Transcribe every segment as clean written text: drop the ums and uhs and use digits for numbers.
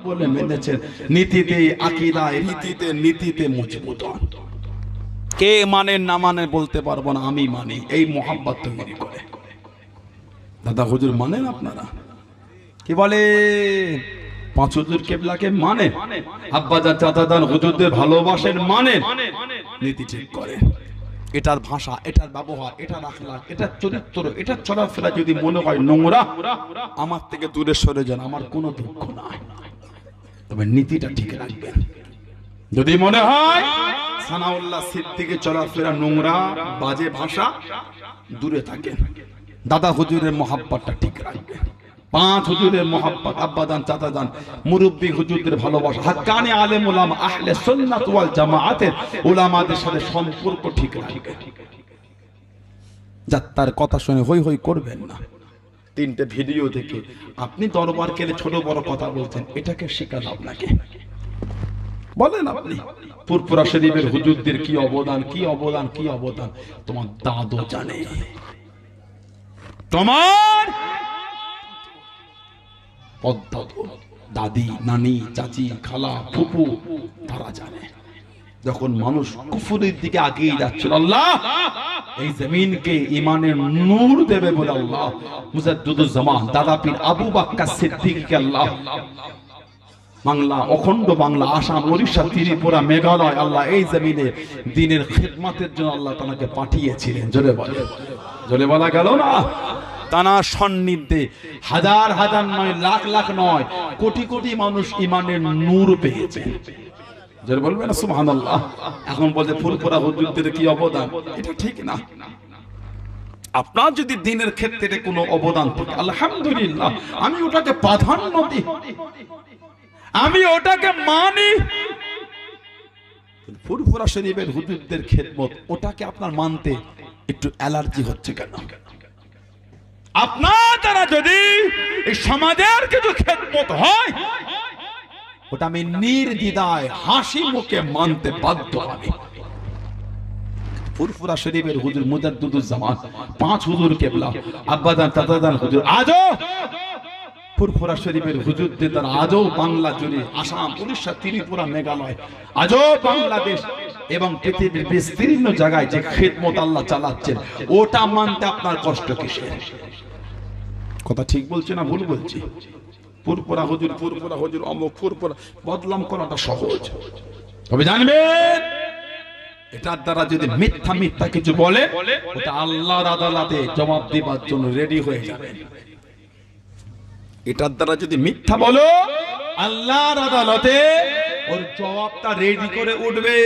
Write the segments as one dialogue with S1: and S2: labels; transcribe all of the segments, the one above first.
S1: বলে মেনেছেন, নীতিতে আকীদায় নীতিতে মজবুত হন। কে মানে না মানে বলতে পারবো না, আমি মানি। এই মোহাব্বত তৈরি করে। দাদা হুজুর মানেন আপনারা? কি বলে? পাঁচ হুজুর কেবলাকে মানে, আব্বাজান চাচাজান হুজুরদের ভালোবাসেন মানে, নীতি ঠিক করে। এটার ভাষা, এটার ব্যবহার, এটার আখলাক, এটার চরিত্র, এটার চলাফেরা যদি মনে হয় নোংরা, আমার থেকে দূরে সরে যান, আমার কোনো দুঃখ নাই। তবে নীতিটা ঠিক রাখবেন। যদি মনে হয় সানাউল্লাহ সিদ্দিকের চলাফেরা নোংরা, বাজে ভাষা, দূরে থাকেন। দাদা হুজুরের মহাব্বতটা ঠিক রাখবেন। পাঁচ হুজুরের মহাব্বত, আব্বাজান চাচাজান মুরব্বী হুজুরদের ভালোবাসা, হাক্কানি আলেম উলামা আহলে সুন্নাত ওয়াল জামাআতের উলামাদের সাথে সম্পর্ক ঠিক রাখবেন। যাত্রার কথা শুনে হই হই করবেন না। তিনটে ভিডিও থেকে আপনি দরবার কেলে ছোট বড় কথা বলছেন, এটাকে শিখান আপনাকে। বলেন আপনি ফুরফুরা শরীফের হুজুরদের কি অবদান, কি অবদান, কি অবদান তোমার দাদু জানে, তোমার দাদি, নানি, চাচি, খালা, ফুপু তারা জানে। যখন মানুষ কুফরের দিকে আগিয়ে যাচ্ছিল, আল্লাহ এই জমিনকে ঈমানের নূর দেবে বলে আল্লাহ মুজাদ্দিদুজ জামান দাদা পীর আবু বকর সিদ্দিককে আল্লাহ বাংলা, অখণ্ড বাংলা, আসাম, ওড়িশা, ত্রিপুরা, মেঘালয় আল্লাহ এই জমিনে দ্বীনের খিদমতের জন্য আল্লাহ তাকে পাঠিয়েছিলেন। জোরে বলে, জোরে বলা গেল না? তানার সান্নিধ্যে হাজার হাজার নয়, লাখ লাখ নয়, কোটি কোটি মানুষ ঈমানের নূর পেয়েছে। যারা বলবে না সুবহানাল্লাহ। এখন বলতে ফুরফুরা হুজুরদের কি অবদান, এটা ঠিক না। আপনার যদি দ্বীনের ক্ষেত্রে কোনো অবদান থাকে আলহামদুলিল্লাহ, আমি ওটাকে প্রাধান্য দিই, আমি ওটাকে মানি। ফুরফুরা শরীফের হুজুরদের খেদমত, ওটাকে আপনার মানতে একটু অ্যালার্জি হচ্ছে কেন? আপনার দ্বারা যদি এই সমাজের কিছু খেদমত হয়, ওটা আমি নির্দ্বিধায় হাসি মুখে মানতে বাধ্য। আমি ফুরফুরা শরীফের হুজুর মুজাদ্দিদুজ জামান, পাঁচ হুজুর কেবলা, আব্বাজান চাচাজান হুজুর, আজও ফুরফুরা শরীফের হুজুরদের দ্বারা আজও বাংলা জুড়ে, আসাম, উড়িষ্যা, ত্রিপুরা, মেঘালয়, আজও বাংলাদেশ এবং পৃথিবীর বিস্তীর্ণ জায়গায় যে খেদমত আল্লাহ চালাচ্ছেন, ওটা মানতে আপনার কষ্ট কিসের? কথা ঠিক বলছে না ভুল বলছি? ফুরফুরা হুজুর অমুক, ফুরফুরা বদলাম করাটা সহজ, তবে জানবেন এটার দ্বারা যদি মিথ্যা মিথ্যা কিছু বলে, ওটা আল্লাহর আদালতে জবাব দেবার জন্য রেডি হয়ে যাবে। এটার দ্বারা যদি মিথ্যা বলো, আল্লাহর আদালতে ওর জবাবটা রেডি করে উঠবে।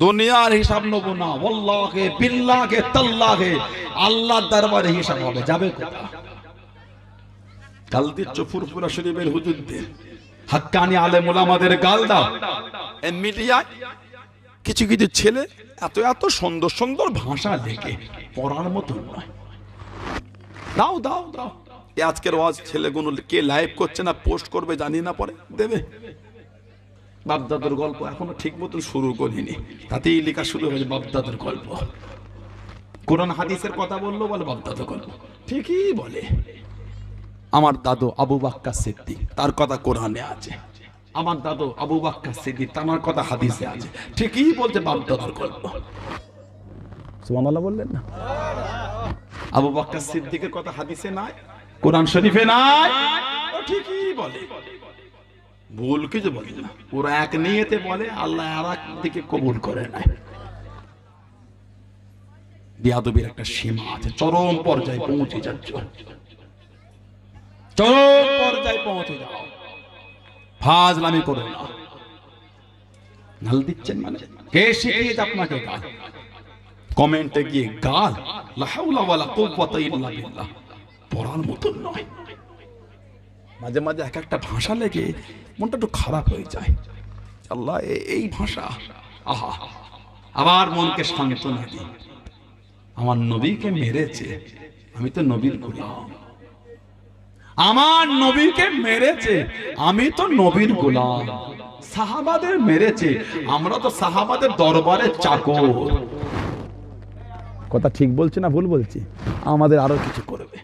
S1: দুনিয়ার হিসাব নেব না, ওয়াল্লাহি বিল্লাহি তাল্লাহি আল্লাহর দরবারে হিসাব হবে। যাবে কোথা? গাল দিচ্ছ ফুরফুরা শরীফের হুজুরদের, হাক্কানি আলেম উলামাদের গাল দাও। এই মিডিয়ায় কিছু কিছু ছেলে এত এত সুন্দর সুন্দর ভাষা লেখে, পড়ার মতো নয়। দাও দাও দাও। আজকের ওয়াজ ছেলেগুলো কে লাইভ করছে না পোস্ট করবে জানি না, পরে দেবে। বাপদাদার গল্প এখনো ঠিক মতো শুরু করিনি, তাতেই লেখা শুরু হয়েছে বাপদাদার গল্প। কোরআন হাদিসের কথা বললো বলে বাপদাদার গল্প, ঠিকই বলে। আমার দাদু আবু বকর সিদ্দিক, তার কথা কোরআনে আছে। আমার দাদু আবু বকর সিদ্দিক, তার কথা হাদিসে আছে। ঠিকই বলছে বাপদাদার গল্প। সুবহানাল্লাহ বললেন না? আবু বকর সিদ্দিকের কথা হাদিসে নাই, কোরআন শরীফে নাই, ঠিকই বলে। ভুল কিছু বলে না। ওরা এক নিয়তে বলে, আল্লাহ আর এক দিকে কবুল করে নাই। বিয়াদবির একটা সীমা আছে, চরম পর্যায়ে পৌঁছে যাচ্ছ, চরম পর্যায়ে পৌঁছে যাও। ফাজলামি করো না। গাল দিচ্ছেন মানে কে শিখিয়েছে আপনাকে গাল? কমেন্টে গিয়ে গাল, লা হাওলা ওয়ালা কুওয়াতা ইল্লা বিল্লাহ, পড়ার মতো নয়। মাঝে মাঝে এক একটা ভাষা লেগে মনটা একটু খারাপ হয়ে যায়। আল্লাহ এই ভাষা, আহা, আবার মনকে সান্ত্বনা দিই। আমার নবীকে মেরেছে, আমি তো নবীর গোলাম। আমার নবীকে মেরেছে, আমি তো নবীর গোলাম। সাহাবাদের মেরেছে, আমরা তো সাহাবাদের দরবারে চাকর। কথা ঠিক বলছি না ভুল বলছি? আমাদের আরো কিছু করবে।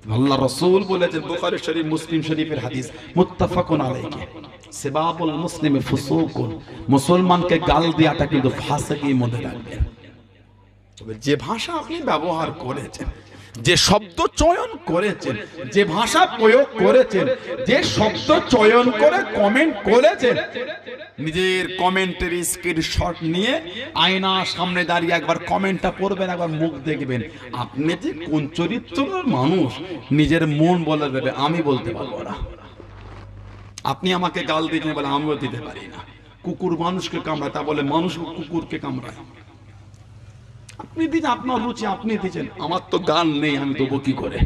S1: আল্লাহ রাসূল বলেছেন, বুখারী শরীফ মুসলিম শরীফের হাদিস, মুত্তাফাকুন আলাইহি, সিবাবুল মুসলিমি ফুসুকুন, মুসলমানকে গাল দেওয়াটা কিন্তু ফাসিকি মনে রাখবেন। তবে যে ভাষা আপনি ব্যবহার করেছেন, যে শব্দ চয়ন করেছেন, যে ভাষা প্রয়োগ করেছেন, যে শব্দ চয়ন করে কমেন্ট করেছেন, নিজের কমেন্টের স্ক্রিনশট নিয়ে আয়নার সামনে দাঁড়িয়ে একবার কমেন্টটা পড়বেন, একবার মুখ দেখবেন। আপনি যে কোন চরিত্রের মানুষ নিজের মন বলে দেবে, আমি বলতে পারবো না। আপনি আমাকে গাল দিতে বলে আমিও দিতে পারি না। কুকুর মানুষকে কামড়ায়, তা বলে মানুষ কুকুরকে কামড়ায়। আপনি দিন, আপনার রুচি আপনি দিচ্ছেন, আমার তো গান নেই, আমি দেবো কি করে?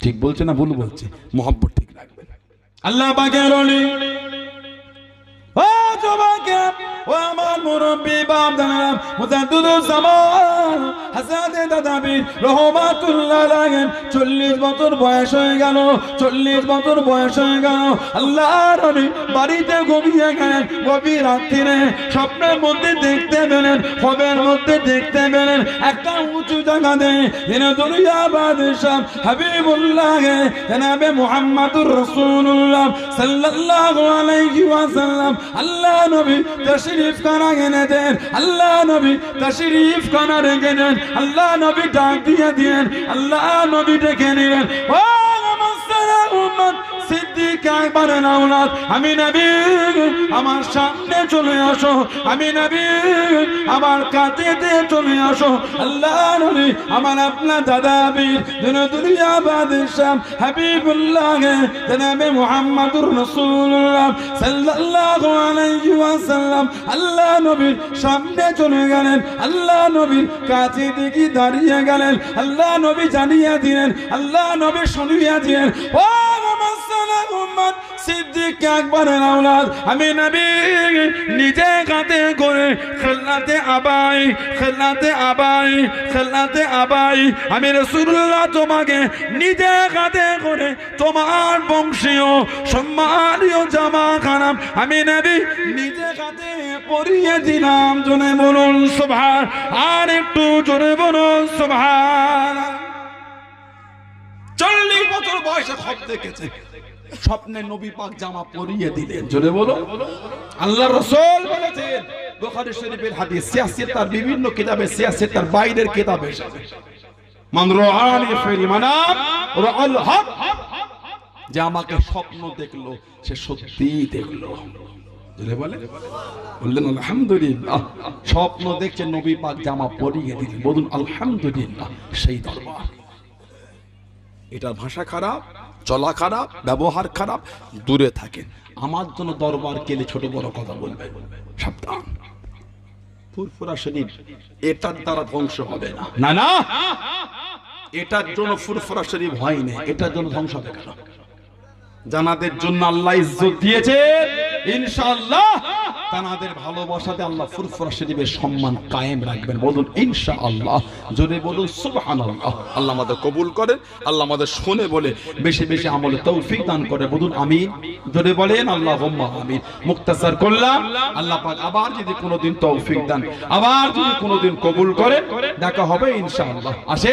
S1: ঠিক বলছে না ভুল বলছে? মোহাব্বত ঠিক রাখবেন। আল্লাহ পাকের ওলি, ও জবাকে, ও আমার মুরব্বি বাপ দাদা মুজাদ্দিদুল জামান হযরত দাদাবি রহমাতুল্লাহ আলাইহি 40 বছর বয়স হয়ে গেল, 40 বছর বয়স হয়ে গেল। আল্লাহর নবী বাড়িতে ঘুমিয়ে গেলেন। গভীর রাত্রিরে স্বপ্নের মধ্যে দেখতে পেলেন, খবের মধ্যে দেখতে পেলেন একটা উঁচু জায়গাতে যিনি দুনিয়া বাদশাহ হাবিবুল্লাহ জনাবে মুহাম্মদুর রাসূলুল্লাহ সাল্লাল্লাহু আলাইহি ওয়াসাল্লাম আল্লাহ নবী তশরিফ খানা এনেছেন। আল্লাহ নবী তশরিফ খানা রেখেছেন। আল্লাহ নবী ডাক দিয়ে দিলেন, আল্লাহ নবী ডেকে নিলেন, ও আমার সিদ্দিক আকবরের আওলাদ, আমি নবী, আমার সামনে চলে আসো, আমি নবী, আমার কাছেতে চলে আসো। আল্লাহ নবী আমার আপনার দাদা বীর দুনিয়া বাদশাহ হাবিবুল্লাহ জনাবে মুহাম্মদুর রাসূলুল্লাহ সাল্লাল্লাহু আলাইহি ওয়াসাল্লাম আল্লাহ নবীর সামনে চলে গেলেন। আল্লাহ নবীর কাছে দিকে দাঁড়িয়ে গেলেন। আল্লাহ নবী জানিয়ে দিলেন, আল্লাহ নবী শুনিয়ে দিলেন, ও আমার সালাম উম্মত সিদ্দিক আকবরের আওলাদ, আমি নবী নিজে কাঁধে করে খেলাতে আবাই, খেলাতে আবাই, খেলাতে আবাই, আমি রাসূলুল্লাহ তোমাকে নিজে কাঁধে করে তোমার বংশীয় সম্মানীয় জামা খানাম আমি নবী নিজে কাঁধে পরিয়ে দিলাম। জোরে বলুন সুবহান, আর একটু জোরে বলুন সুবহান। 40 বছর বয়সে খব দেখেছে, স্বপ্নে নবী পাক জামা পরিয়ে দিলেন। জোরে বলো। আল্লাহর রাসূল বলেছেন, বুখারী শরীফের হাদিস, সিয়াসত তার বিভিন্ন কিতাবে, সিয়াসত তার বাইরের কিতাবে এসেছে, মান রাআনি ফিল মানাম রাআল হক, যে আমাকে স্বপ্ন দেখলো সে সত্যি দেখলো। জোরে বলে, বললেন আলহামদুলিল্লাহ। স্বপ্ন দেখছে নবী পাক জামা পরিয়ে দিলেন, বলুন আলহামদুলিল্লাহ। সেই দরবার, এটার ভাষা খারাপ, চলা খারাপ, ব্যবহার খারাপ, দূরে থাকেন। আমার জন্য দরবার কেলে ছোট বড় কথা বলবেন, সাবধান। ফুরফুরা শরীফ এটার দ্বারা ধ্বংস হবে না, না না, এটার জন্য ফুরফুরা শরীফ হয়নি, এটার জন্য ধ্বংস হবে কেন? জানাদের জন্য আল্লাহ ইজ্জত দিয়েছে, ইনশাআল্লাহ তানাদের ভালোবাসাতে আল্লাহ ফুরফুরা শরীফের সম্মান কায়েম রাখবেন। বলুন ইনশাআল্লাহ, জোরে বলুন সুবহানাল্লাহ। আল্লাহ আমাদের কবুল করেন, আল্লাহ আমাদের শুনে বলে বেশি বেশি আমলে তৌফিক দান করে। বলুন আমিন, জোরে বলেন আল্লাহুম্মা আমিন। মুক্তাসার করলাম, আল্লাহ পাক আবার যদি কোনোদিন তৌফিক দান, আবার যদি কোনোদিন কবুল করে, দেখা হবে ইনশাআল্লাহ। আসে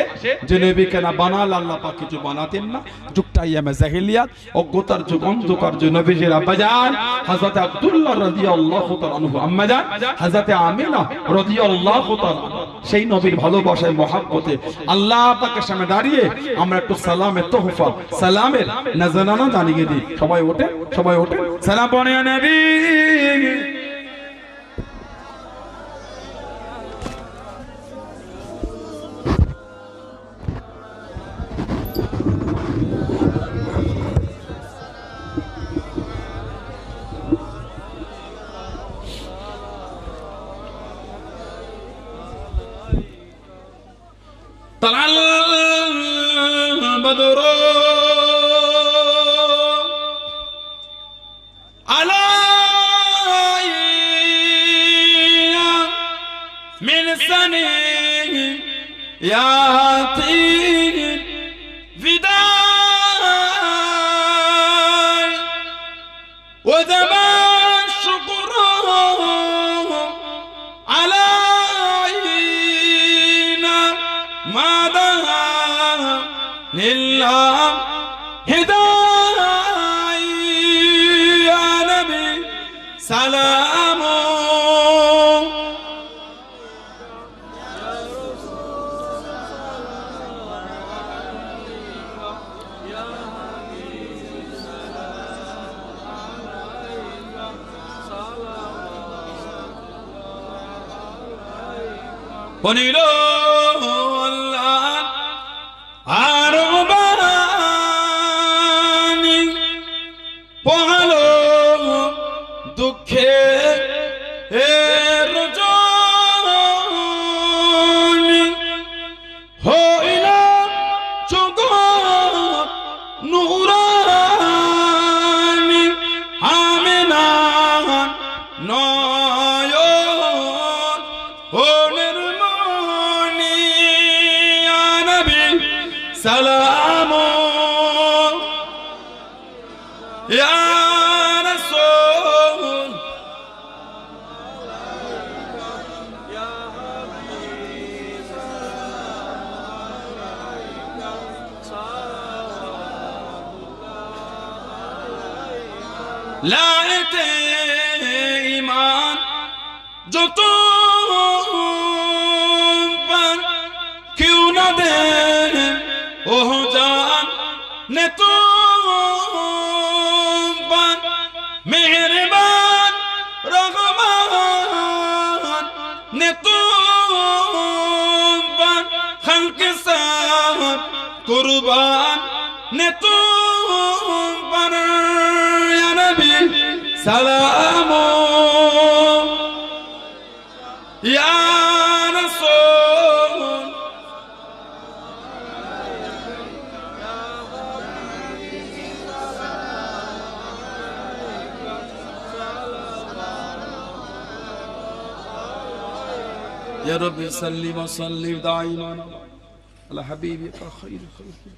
S1: যে নবীকে না বানাল আল্লাহ পাক কিছু বানাতেন না, যুগটা ইয়ামে জাহিলিয়াত, অজ্ঞতার যুগ, অন্ধকার যুগ। নবীজির আব্বাজান হযরত আব্দুল্লাহ রাদিয়াল্লাহু তাআলা আনহু, আম্মাজান হযরত আমিনা রাদিয়াল্লাহু তাআলা, সেই নবীর ভালোবাসায় মহব্বতে আল্লাহ পাকের সামনে দাঁড়িয়ে আমরা একটু সালামের তোহফা, সালামের নজরানা জানিয়ে দিই। সবাই ওঠে, সবাই ওঠে, সালাম পড়ে নবী। طلع البدر علينا من سنين يعطي فداء وزمان شكر علينا ماذا সালাম বনিল আল্লাহ আর বাণী পোহালো দুঃখে রজনী হইল জগৎ নুরানি আমিনা নয়ন ও নির্মণি ইয়া নবী সালাম ইয়া রাসূল লাইতে ঈমান যত পার কেউ না দে ও জান নে তো পার মেহেরবান রহমান নে তো পার খালকে সাথ কুরবান নে তো পার ইয়া নবী সালাম ইয়া রাসূল ইয়া রাব্বি সাল্লি ওয়া সাল্লিম দাইমান আলা হাবিবিকা খায়রুল খালকি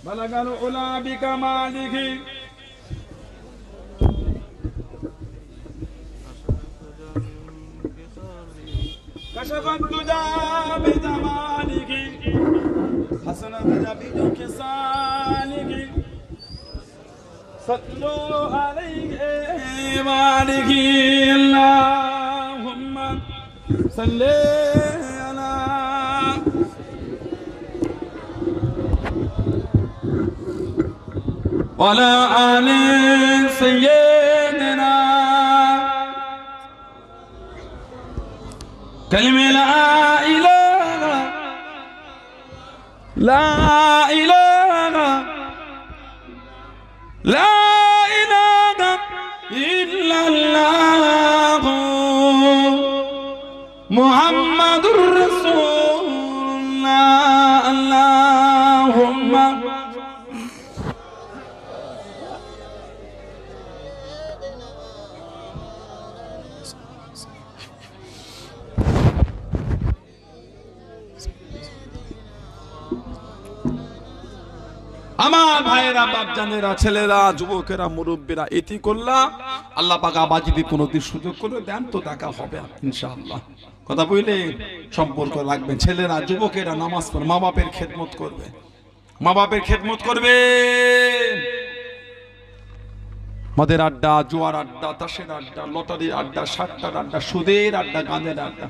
S1: বালাগাল উলা বিকামালিহি كشفت الدجى بجمالك حسنت جبين خصالك صلوا عليه مالك اللهم صل على وعلى آل سيدنا كلمة لا إله لا إله لا إله إلا الله محمد رسول الله اللهم আমার ভাইয়েরা বাপজানেরা ছেলেরা যুবকেরা মুরব্বীরা এটি করলাম আল্লাহ পাক আবার যদি কোনোদিন সুযোগ করে দেন তো দেখা হবে ইনশাআল্লাহ কথা বললে সম্পর্ক রাখবেন ছেলেরা যুবকেরা নামাজ পড়ে মা বাপের খেদমত করবে মা বাপের খেদমত করবে মদের আড্ডা জুয়ার আড্ডা তাসের আড্ডা লটারির আড্ডা সাতটার আড্ডা সুদের আড্ডা গাঁদের আড্ডা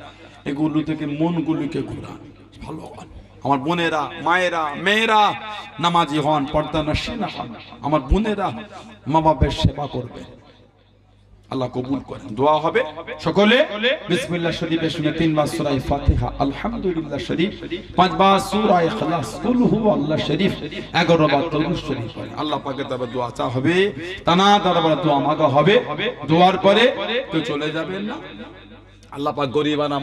S1: এগুলো থেকে মনগুলিকে ঘোরান ভালো হন আমার বোনেরা মায়েরা মেয়েরা নামাজি হন পর্দা নশীনা হন আমার বোনেরা মা বাপের সেবা করবে আল্লাহ কবুল করেন দোয়া হবে সকলে বিসমিল্লাহ শরীফে শুনে 3 বার সূরা ফাতিহা আলহামদুলিল্লাহ শরীফ 5 বার সূরা ইখলাস কুল হুয়াল্লাহ শরীফ 11 বার দরুদ শরীফ আল্লাহ পাকের দরবারে দোয়া চা হবে তানা দরবারে দোয়া মাগা হবে দোয়ার পরে তো চলে যাবেন না আল্লাহ পাক গরিবানা